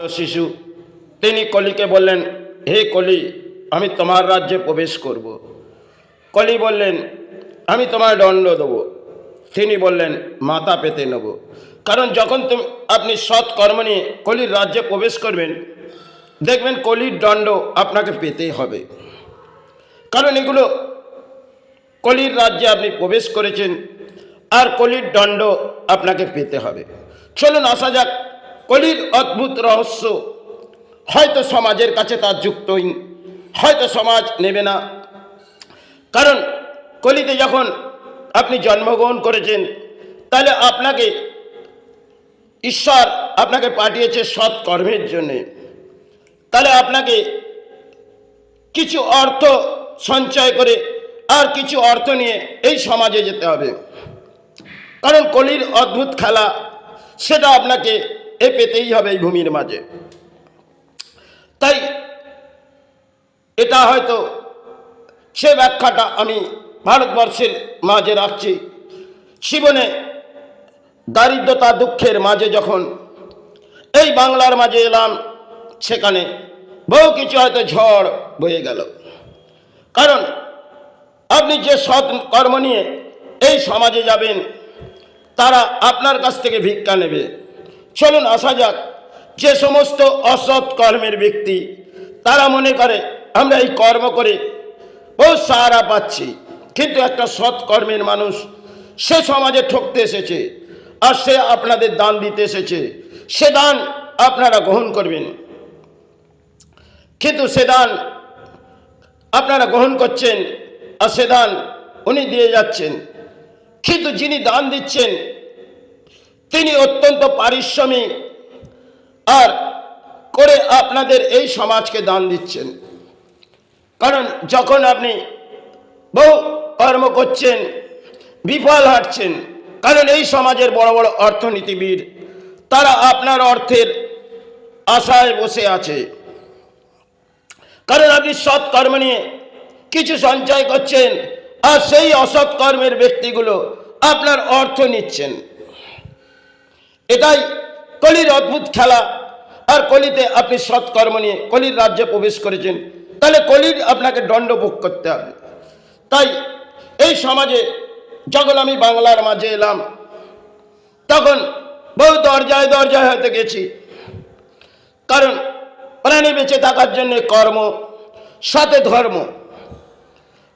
শিশু তিনি কলিকে বললেন, হে কলি, আমি তোমার রাজ্যে প্রবেশ করব। কলি বললেন, আমি তোমার দণ্ড দেব। তিনি বললেন, মাথা পেতে নেব। কারণ যখন আপনি সৎ কর্ম নিয়ে কলির রাজ্যে প্রবেশ করবেন, দেখবেন কলির দণ্ড আপনাকে পেতেই হবে। কারণ এগুলো কলির রাজ্যে আপনি প্রবেশ করেছেন, আর কলির দণ্ড আপনাকে পেতে হবে। চলুন আসা যাক কলির অদ্ভুত রহস্য। হয়তো সমাজের কাছে তার যুক্তই, হয়তো সমাজ নেবে না। কারণ কলিতে যখন আপনি জন্মগ্রহণ করেছেন, তাহলে আপনাকে ঈশ্বর আপনাকে পাঠিয়েছে সৎ কর্মের জন্যে। তাহলে আপনাকে কিছু অর্থ সঞ্চয় করে আর কিছু অর্থ নিয়ে এই সমাজে যেতে হবে। কারণ কলির অদ্ভুত খেলা, সেটা আপনাকে পেতেই হবে এই ভূমির মাঝে। তাই এটা হয়তো সে ব্যাখ্যাটা আমি ভারতবর্ষের মাঝে রাখছি। জীবনে দারিদ্রতা দুঃখের মাঝে যখন এই বাংলার মাঝে এলাম, সেখানে বহু কিছু হয়তো ঝড় বয়ে গেল। কারণ আপনি যে সৎ কর্ম নিয়ে এই সমাজে যাবেন, তারা আপনার কাছ থেকে ভিক্ষা নেবে। চলুন আসা যাক, যে সমস্ত অসৎ কর্মের ব্যক্তি, তারা মনে করে আমরা এই কর্ম করে বহু সাহারা পাচ্ছি, কিন্তু একটা সৎ কর্মের মানুষ সে সমাজে ঠকতে এসেছে, আর সে আপনাদের দান দিতে এসেছে। সে দান আপনারা গ্রহণ করবেন, কিন্তু সে দান আপনারা গ্রহণ করছেন, আর সে দান উনি দিয়ে যাচ্ছেন। কিন্তু যিনি দান দিচ্ছেন, তিনি অত্যন্ত পারিশ্রমিক আর করে আপনাদের এই সমাজকে দান দিচ্ছেন। কারণ যখন আপনি বহু কর্ম করছেন, বিফল হাঁটছেন, কারণ এই সমাজের বড় বড় অর্থনীতিবিদ, তারা আপনার অর্থের আশায় বসে আছে। কারণ আপনি সৎ কর্ম নিয়ে কিছু সঞ্চয় করছেন, আর সেই অসৎ কর্মের ব্যক্তিগুলো আপনার অর্থ নিচ্ছেন। এটাই কলির অদ্ভুত খেলা। আর কলিতে আপনি সৎকর্ম নিয়ে কলির রাজ্যে প্রবেশ করেছেন, তাহলে কলির আপনাকে দণ্ড ভোগ করতে হবে। তাই এই সমাজে যখন আমি বাংলার মাঝে এলাম, তখন বহু দরজায় দরজায় হয়তো গেছি। কারণ প্রাণী বেঁচে থাকার জন্য কর্ম, সাথে ধর্ম।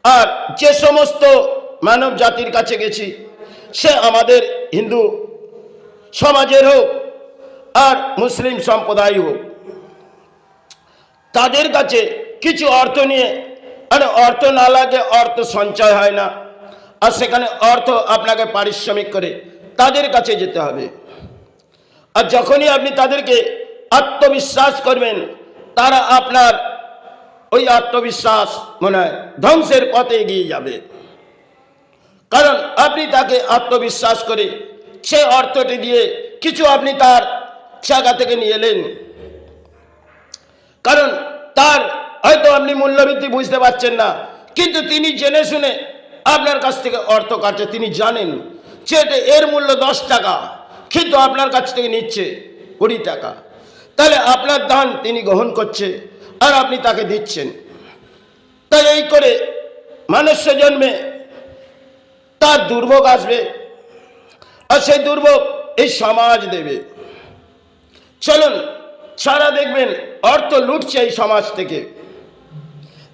আর যে সমস্ত মানব জাতির কাছে গেছি, সে আমাদের হিন্দু সমাজের হোক আর মুসলিম সম্প্রদায় হোক, তাদের কাছে কিছু অর্থ নিয়ে, মানে অর্থ না লাগে, অর্থ সঞ্চয় হয় না, আর সেখানে অর্থ আপনাকে পারিশ্রমিক করে তাদের কাছে যেতে হবে। আর যখনই আপনি তাদেরকে আত্মবিশ্বাস করবেন, তারা আপনার ওই আত্মবিশ্বাস মনে হয় ধ্বংসের পথে এগিয়ে যাবে। কারণ আপনি তাকে আত্মবিশ্বাস করে সে অর্থটি দিয়ে কিছু আপনি তার জায়গা থেকে নিয়ে এলেন। কারণ তার হয়তো আপনি মূল্যবৃদ্ধি বুঝতে পারছেন না, কিন্তু তিনি জেনে শুনে আপনার কাছ থেকে অর্থ কাটছে। তিনি জানেন যে এর মূল্য 10 টাকা, কিন্তু আপনার কাছ থেকে নিচ্ছে 20 টাকা। তাহলে আপনার দান তিনি গ্রহণ করছে, আর আপনি তাকে দিচ্ছেন। তাই এই করে মানুষ্য জন্মে তার দুর্ভোগ আসবে, আর সেই দুর্ভোগ এই সমাজ দেবে। চলুন সারা দেখবেন অর্থ লুটছে এই সমাজ থেকে।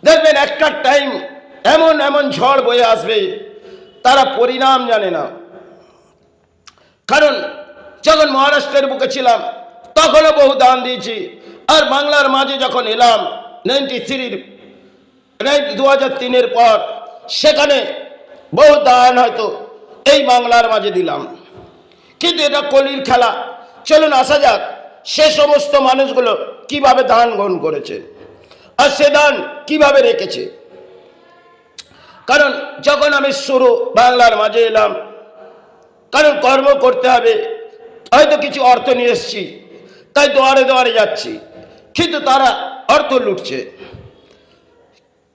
দেখবেন একটা টাইম এমন এমন ঝড় বয়ে আসবে, তারা পরিণাম জানে না। কারণ যখন মহারাষ্ট্রের বুকে ছিলাম, তখনও বহু দান দিয়েছি। আর বাংলার মাঝে যখন এলাম 2003-এর পর, সেখানে বহু দান হয়তো এই বাংলার মাঝে দিলাম। কিন্তু এটা কলির খেলা। চলুন আসা যাক সে সমস্ত মানুষগুলো কিভাবে দান গ্রহণ করেছে, আর সে দান কিভাবে রেখেছে। কারণ যখন আমি শুরু বাংলার মাঝে এলাম, কারণ কর্ম করতে হবে, হয়তো কিছু অর্থ নিয়ে এসছি, তাই দুয়ারে দুয়ারে যাচ্ছি, কিন্তু তারা অর্থ লুটছে।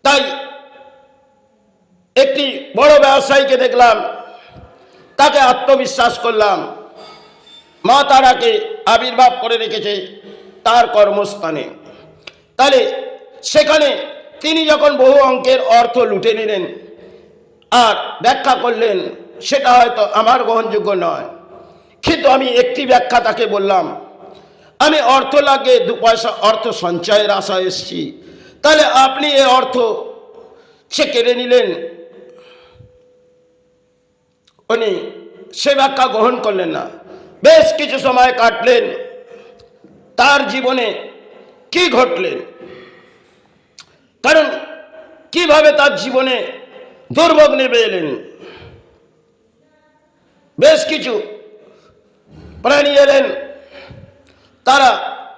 তাই একটি বড় ব্যবসায়ীকে দেখলাম, তাকে আত্মবিশ্বাস করলাম, মা তারাকে আবির্ভাব করে রেখেছে, তার কর্মস্থানে। তাহলে সেখানে তিনি যখন বহু অঙ্কের অর্থ লুটে নিলেন আর ব্যাখ্যা করলেন, সেটা হয়তো আমার গ্রহণযোগ্য নয়, কিন্তু আমি একটি ব্যাখ্যা তাকে বললাম, আমি অর্থ লাগে 2 পয়সা অর্থ সঞ্চয়ের আশায় এসেছি, তাহলে আপনি এ অর্থ সে কেড়ে নিলেন। উনি সে ব্যাখ্যা গ্রহণ করলেন না। বেশ কিছু সময় কাটলেন, তার জীবনে কি ঘটলেন, কারণ কিভাবে তার জীবনে দুর্ভোগ নেমে এলেন। বেশ কিছু প্রাণী এলেন, তারা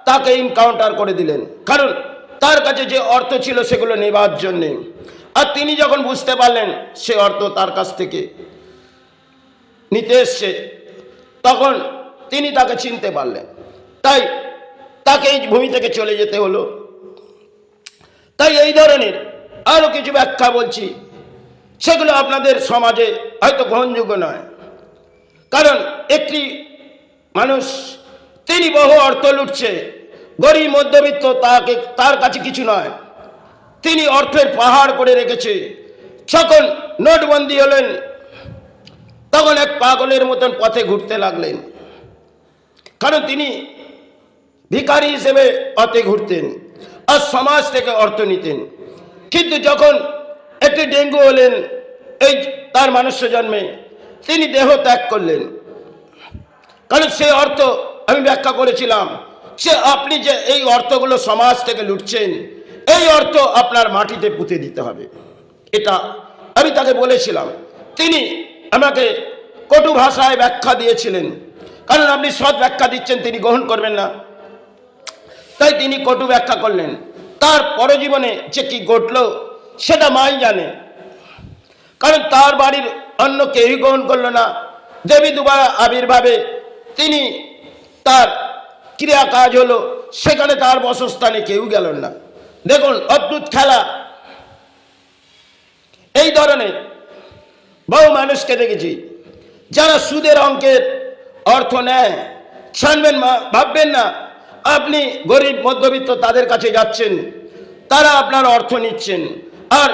তাকে এনকাউন্টার করে দিলেন, কারণ তার কাছে যে অর্থ ছিল সেগুলো নেবার জন্যে। আর তিনি যখন বুঝতে পারলেন সে অর্থ তার কাছ থেকে নিতে এসছে, তখন তিনি তাকে চিনতে পারলেন, তাই তাকে এই ভূমি থেকে চলে যেতে হলো। তাই এই ধরনের আরো কিছু ব্যাখ্যা বলছি, সেগুলো আপনাদের সমাজে হয়তো গ্রহণযোগ্য নয়। কারণ একটি মানুষ, তিনি বহু অর্থ লুটছে, গরিব মধ্যবিত্ত, তার কাছে কিছু নয়, তিনি অর্থের পাহাড় করে রেখেছে। যখন নোটবন্দি হলেন, তখন এক পাগলের মতন পথে ঘুরতে লাগলেন, কারণ তিনি ভিখারি হিসেবে পথে ঘুরতেন আর সমাজ থেকে অর্থ নিতেন। কিন্তু যখন একটি ডেঙ্গু হলেন, এই তার মানুষ্য জন্মে, তিনি দেহ ত্যাগ করলেন। কারণ সেই অর্থ আমি ব্যাখ্যা করেছিলাম, সে আপনি যে এই অর্থগুলো সমাজ থেকে লুটছেন, এই অর্থ আপনার মাটিতে পুঁতে দিতে হবে, এটা আমি তাকে বলেছিলাম। তিনি আমাকে কটু ভাষায় ব্যাখ্যা দিয়েছিলেন, কারণ আপনি সৎ ব্যাখ্যা দিচ্ছেন, তিনি গ্রহণ করবেন না, তাই তিনি কটু ব্যাখ্যা করলেন। তার পরজীবনে যে কি ঘটল সেটা মাই জানে, কারণ তার বাড়ির অন্য কেউই গ্রহণ করল না। দেবী দুবারা আবির্ভাবে তিনি তার ক্রিয়া কাজ হলো, সেখানে তার বসস্থানে কেউ গেল না। দেখুন অদ্ভুত খেলা। এই ধরনের বহু মানুষকে দেখেছি যারা সুদের অঙ্কের অর্থ নেয়। শুনবেন, ভাববেন না আপনি গরিব মধ্যবিত্ত তাদের কাছে যাচ্ছেন, তারা আপনার অর্থ নিচ্ছেন, আর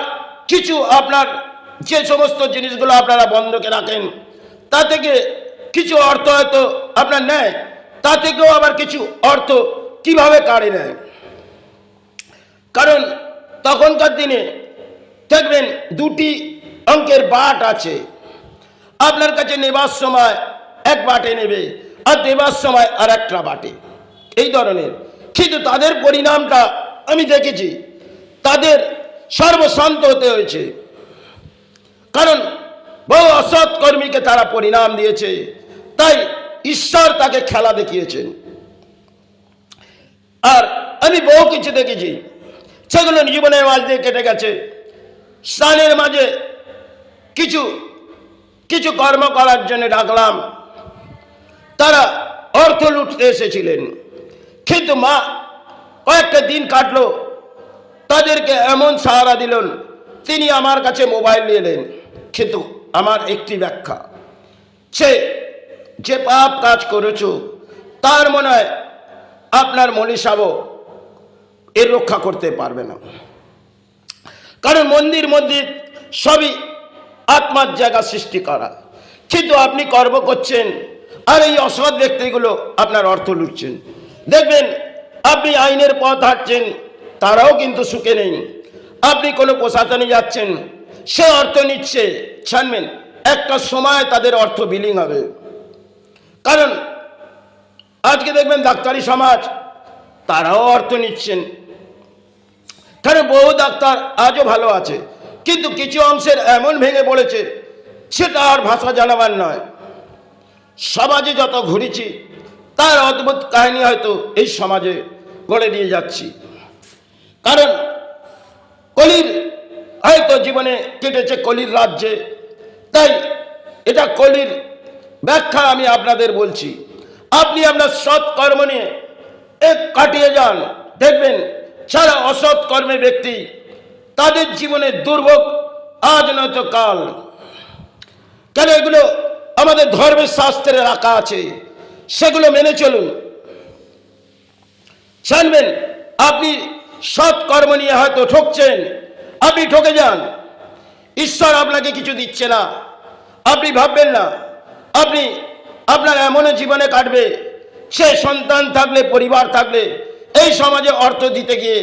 কিছু আপনার যে সমস্ত জিনিসগুলো আপনারা বন্ধকে রাখেন, তা থেকে কিছু অর্থ হয়তো আপনার নেয়, তা থেকেও আবার কিছু অর্থ কিভাবে কাড়ে নেয়। কারণ তখনকার দিনে দেখবেন 2টি অঙ্কের বাট আছে, আপনার কাছে নেবার সময় এক বাটে নেবে আর দেবার সময় আর একটা বাটে, এই ধরনের। কিন্তু তাদের পরিণামটা আমি দেখেছি, তাদের সর্বশান্ত হতে হয়েছে, কারণ বহু অসৎ কর্মীকে তারা পরিণাম দিয়েছে। তাই ঈশ্বর তাকে খেলা দেখিয়েছেন। আর আমি বহু কিছু দেখেছি, সেগুলো জীবনের মাঝ দিয়ে কেটে গেছে। স্নানের মাঝে কিছু কিছু কর্ম করার জন্য ডাকলাম, তারা অর্থ লুটতে এসেছিলেন, কিন্তু মা কয়েকটা দিন কাটলো, তাদেরকে এমন সাহারা দিলেন, তিনি আমার কাছে মোবাইল নিয়ে এলেন। কিন্তু আমার একটি ব্যাখ্যা, সে যে পাপ কাজ করেছ, তার মনে হয় আপনার মনীষাবও এর রক্ষা করতে পারবে না। কারণ মন্দির সবই আত্মার জায়গা সৃষ্টি করা, কিন্তু আপনি কর্ম করছেন আর এই অসৎ ব্যক্তিগুলো আপনার অর্থ লুটছেন। দেখবেন আপনি আইনের পথ হাঁটছেন, তারাও কিন্তু সুখে নেই। আপনি কোনো প্রশাসনে যাচ্ছেন, সে অর্থ নিচ্ছে, ছাড়বেন একটা সময় তাদের অর্থ বিলিং হবে। কারণ আজকে দেখবেন ডাক্তারি সমাজ, তারাও অর্থ নিচ্ছেন। কারণ বহু ডাক্তার আজও ভালো আছে, কিন্তু কিছু অংশের এমন ভেঙে পড়েছে, সেটা আর ভাষা জানাবার নয়। সমাজে যত ঘুরেছি তার অদ্ভুত কাহিনী হয়তো এই সমাজে গড়ে দিয়ে যাচ্ছি। কারণ কলির হয়তো জীবনে কেটেছে কলির রাজ্যে, তাই এটা কলির ব্যাখ্যা আমি আপনাদের বলছি। আপনি আপনার সৎ কর্ম নিয়ে কাটিয়ে যান, দেখবেন যারা অসৎ কর্মের ব্যক্তি, তাদের জীবনে দুর্ভোগ আজ নয়তো কাল। কেন এগুলো আমাদের ধর্মের শাস্ত্রে রাখা আছে, সেগুলো মেনে চলুন। জানবেন আপনি সৎ কর্ম নিয়ে হয়তো ঠকছেন, আপনি ঠকে যান, ঈশ্বর আপনাকে কিছু দিচ্ছে না, আপনি ভাববেন না আপনি আপনার এমন জীবনে কাটবে, সে সন্তান থাকলে পরিবার থাকলে এই সমাজে অর্থ দিতে গিয়ে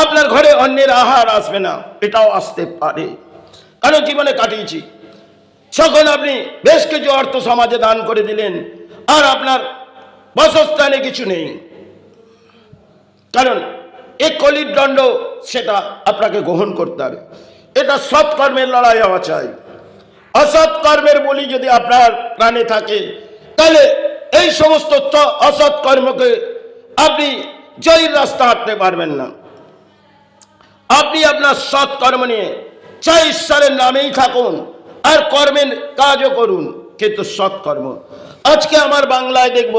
আপনার ঘরে অন্যের আহার আসবে না, এটাও আসতে পারে, কারণ জীবনে কাটিয়েছি। যখন আপনি বেশ কিছু অর্থ সমাজে দান করে দিলেন আর আপনার বাসস্থানে কিছু নেই, কারণ এই কলির দণ্ড সেটা আপনাকে গ্রহণ করতে হবে। এটা সৎকর্মের লড়াই হওয়া চাই। অসৎ কর্মের বলি যদি আপনার প্রাণে থাকে, তাহলে এই সমস্ত অসৎ কর্মকে আপনি জয়ের রাস্তা হাঁটতে পারবেন না। আপনি আপনার সৎ কর্ম নিয়ে চাই ঈশ্বরের নামেই থাকুন আর কর্মের কাজও করুন, কিন্তু সৎ কর্ম। আজকে আমার বাংলায় দেখব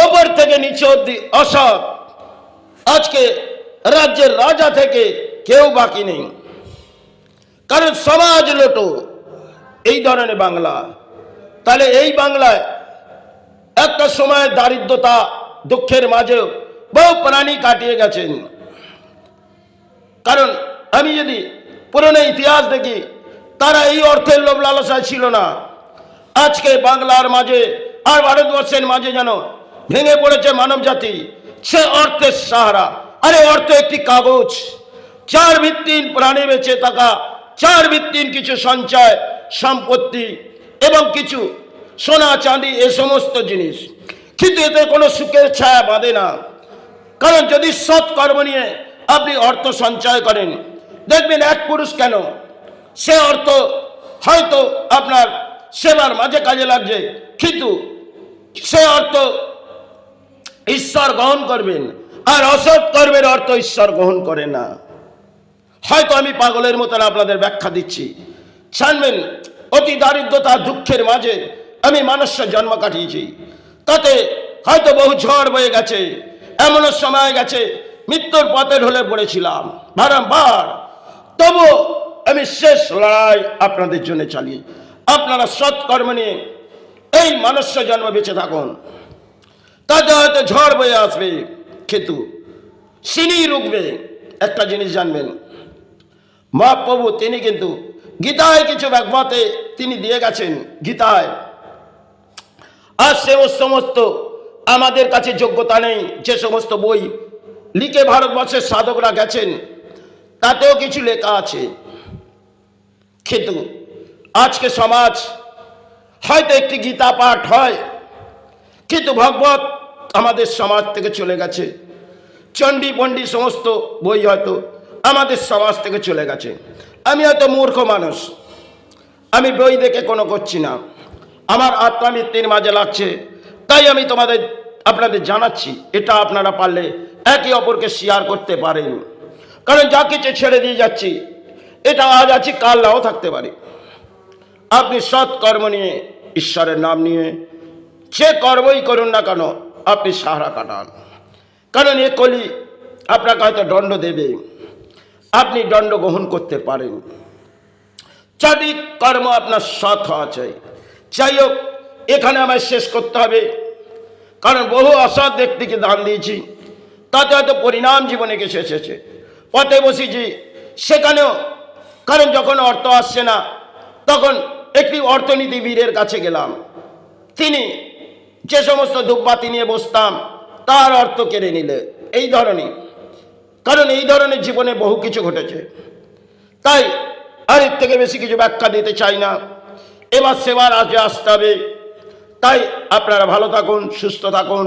ওপর থেকে নিচে অবধি অসৎ। আজকে রাজ্যের রাজা থেকে কেউ বাকি নেই, কারণ সমাজ লোটো এই ধরনের বাংলা। তাহলে এই বাংলায় একটা সময় দারিদ্রতা দুঃখের মাঝে বহু প্রাণী কাটিয়ে গেছেন। কারণ আমি যদি পুরনো ইতিহাস দেখি, তারা এই অর্থের লোভ লালসায় ছিল না। আজকে বাংলার মাঝে আর ভারতবর্ষের মাঝে যেন ভেঙে পড়েছে মানব জাতি, সে অর্থের সাহারা। আরে অর্থ একটি কাগজ, যার ভিত্তিহীন প্রাণে বেঁচে থাকা, যার ভিত্তিহীন কিছু সঞ্চয় সম্পত্তি এবং কিছু সোনা চাঁদি, এ সমস্ত জিনিস, কিন্তু এতে কোনো সুখের ছায়া বাঁধে না। কারণ যদি সৎ কর্ম নিয়ে আপনি অর্থ সঞ্চয় করেন, দেখবেন এক পুরুষ কেন, সে অর্থ হয়তো আপনার সেবার মাঝে কাজে লাগছে, কিন্তু সে অর্থ ঈশ্বর গ্রহণ করবেন, আর অসৎ কর্মের অর্থ ঈশ্বর গ্রহণ করে না। হয়তো আমি পাগলের মতন আপনাদের ব্যাখ্যা দিচ্ছি। জানবেন অতি দারিদ্রতা দুঃখের মাঝে আমি মানুষের জন্ম কাটিয়েছি, তাতে হয়তো বহু ঝড় বয়ে গেছে, এমনও সময় গেছে মৃত্যুর পথে ঢলে পড়েছিলাম বারংবার, তবু আমি শেষ লড়াই আপনাদের জন্য চালিয়ে। আপনারা সৎকর্ম নিয়ে এই মানুষ্য জন্ম বেঁচে থাকুন, তাতে হয়তো ঝড় বয়ে আসবে কিন্তু সিনি রুখবে। একটা জিনিস জানবেন, মহাপ্রভু তিনি কিন্তু গীতায় কিছু ব্যাখ্যাতে তিনি দিয়ে গেছেন গীতায়। আর সে সমস্ত আমাদের কাছে যোগ্যতা নেই, যে সমস্ত বই লিখে ভারতবর্ষের সাধকরা গেছেন তাতেও কিছু লেখা আছে, কিন্তু আজকে সমাজ হয়তো একটি গীতা পাঠ হয়, কিন্তু ভগবত আমাদের সমাজ থেকে চলে গেছে। চণ্ডী পণ্ডী সমস্ত বই হয়তো আমাদের সমাজ থেকে চলে গেছে। আমি হয়তো মূর্খ মানুষ, আমি বই দেখে কোনো করছি না, আমার আত্মমৃত্যুর মাঝে লাগছে, তাই আমি আপনাদের জানাচ্ছি। এটা আপনারা পারলে একে অপরকে শেয়ার করতে পারেন, কারণ যা কিছু ছেড়ে দিয়ে যাচ্ছি এটা আজ আছে কাল নাও থাকতে পারে। আপনি সৎ কর্ম নিয়ে ঈশ্বরের নাম নিয়ে যে কর্মই করুন না কেন আপনি সাহারা কাটান, কারণ এ কলি আপনাকে হয়তো দণ্ড দেবে, আপনি দণ্ড গ্রহণ করতে পারেন। চারিক কর্ম আপনার সৎ হওয়া চাই। যাই হোক, এখানে আমায় শেষ করতে হবে, কারণ বহু অসৎ ব্যক্তিকে দান দিয়েছি, তাতে হয়তো পরিণাম জীবনে এসে এসেছে। পথে বসেছি সেখানেও, কারণ যখন অর্থ আসছে না তখন একটি অর্থনীতিবিদের কাছে গেলাম, তিনি যে সমস্ত ধূপবাতি নিয়ে বসতাম তার অর্থ কেড়ে নিলে। এই ধরনের, কারণ এই ধরনের জীবনে বহু কিছু ঘটেছে, তাই আর এর থেকে বেশি কিছু ব্যাখ্যা দিতে চাই না। এবার সেবার আজে আসতে হবে। তাই আপনারা ভালো থাকুন, সুস্থ থাকুন,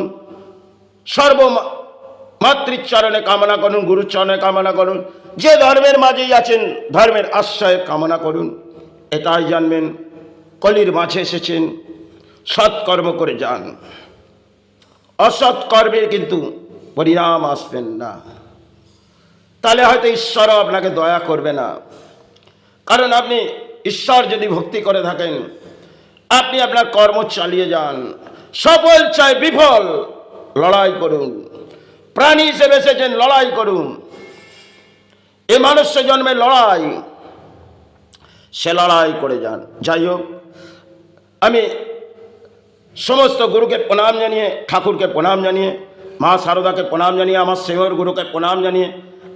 মাতৃচরণে কামনা করুন, গুরুচরণে কামনা করুন, যে ধর্মের মাঝেই আছেন ধর্মের আশ্রয় কামনা করুন। এটাই জানবেন কলির মাঝে এসেছেন, সৎকর্ম করে যান, অসৎ কর্মের কিন্তু পরিণাম আসবেন না, তাহলে হয়তো ঈশ্বরও আপনাকে দয়া করবে না। কারণ আপনি ঈশ্বর যদি ভক্তি করে থাকেন, আপনি আপনার কর্ম চালিয়ে যান, সফল চাই বিফল লড়াই করুন, প্রাণী হিসেবে এসেছেন লড়াই করুন। এ মানুষ্য জন্মের লড়াই, সে লড়াই করে যান। যাই হোক, আমি সমস্ত গুরুকে প্রণাম জানিয়ে, ঠাকুরকে প্রণাম জানিয়ে মা শারদাকে প্রণাম জানিয়ে, আমার সিংহর গুরুকে প্রণাম জানিয়ে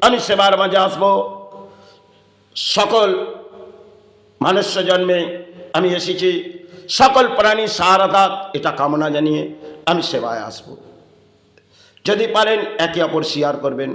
আমি সেবার মাঝে আসব। সকল মানুষ্য জন্মে আমি এসেছি, সকল প্রাণী সাহারা এটা কামনা জানিয়ে আমি সেবায় আসব। যদি পারেন একে অপর শেয়ার করবেন।